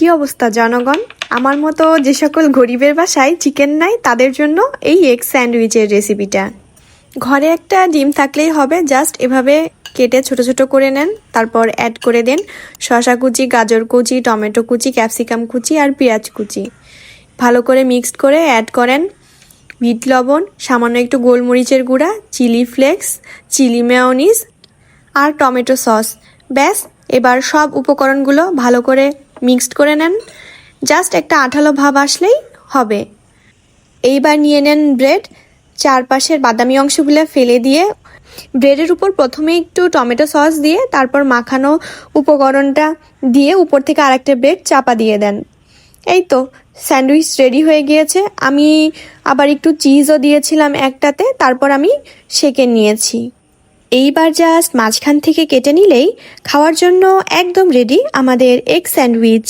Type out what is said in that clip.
কি অবস্থা জনগণ, আমার মতো যে সকল গরিবের বাসায় চিকেন নাই তাদের জন্য এই এগ স্যান্ডউইচের রেসিপিটা। ঘরে একটা ডিম থাকলেই হবে, জাস্ট এভাবে কেটে ছোট ছোট করে নেন, তারপর অ্যাড করে দেন শসা কুচি, গাজর কুচি, টমেটো কুচি, ক্যাপসিকাম কুচি আর পেঁয়াজ কুচি। ভালো করে মিক্সড করে অ্যাড করেন বিট লবণ, সামান্য একটু গোলমরিচের গুঁড়া, চিলি ফ্লেক্স, চিলি মেয়োনিজ আর টমেটো সস। ব্যাস, এবার সব উপকরণগুলো ভালো করে মিক্সড করে নেন, জাস্ট একটা আঠালো ভাব আসলেই হবে। এইবার নিয়ে নেন ব্রেড, চারপাশের বাদামি অংশগুলো ফেলে দিয়ে ব্রেডের উপর প্রথমে একটু টমেটো সস দিয়ে তারপর মাখানো উপকরণটা দিয়ে উপর থেকে আরেকটা ব্রেড চাপা দিয়ে দেন। এই তো স্যান্ডউইচ রেডি হয়ে গিয়েছে। আমি আবার একটু চিজও দিয়েছিলাম একটাতে, তারপর আমি সেঁকে নিয়েছি। এইবার জাস্ট মাঝখান থেকে কেটে নিলেই খাওয়ার জন্য একদম রেডি আমাদের এগ স্যান্ডউইচ।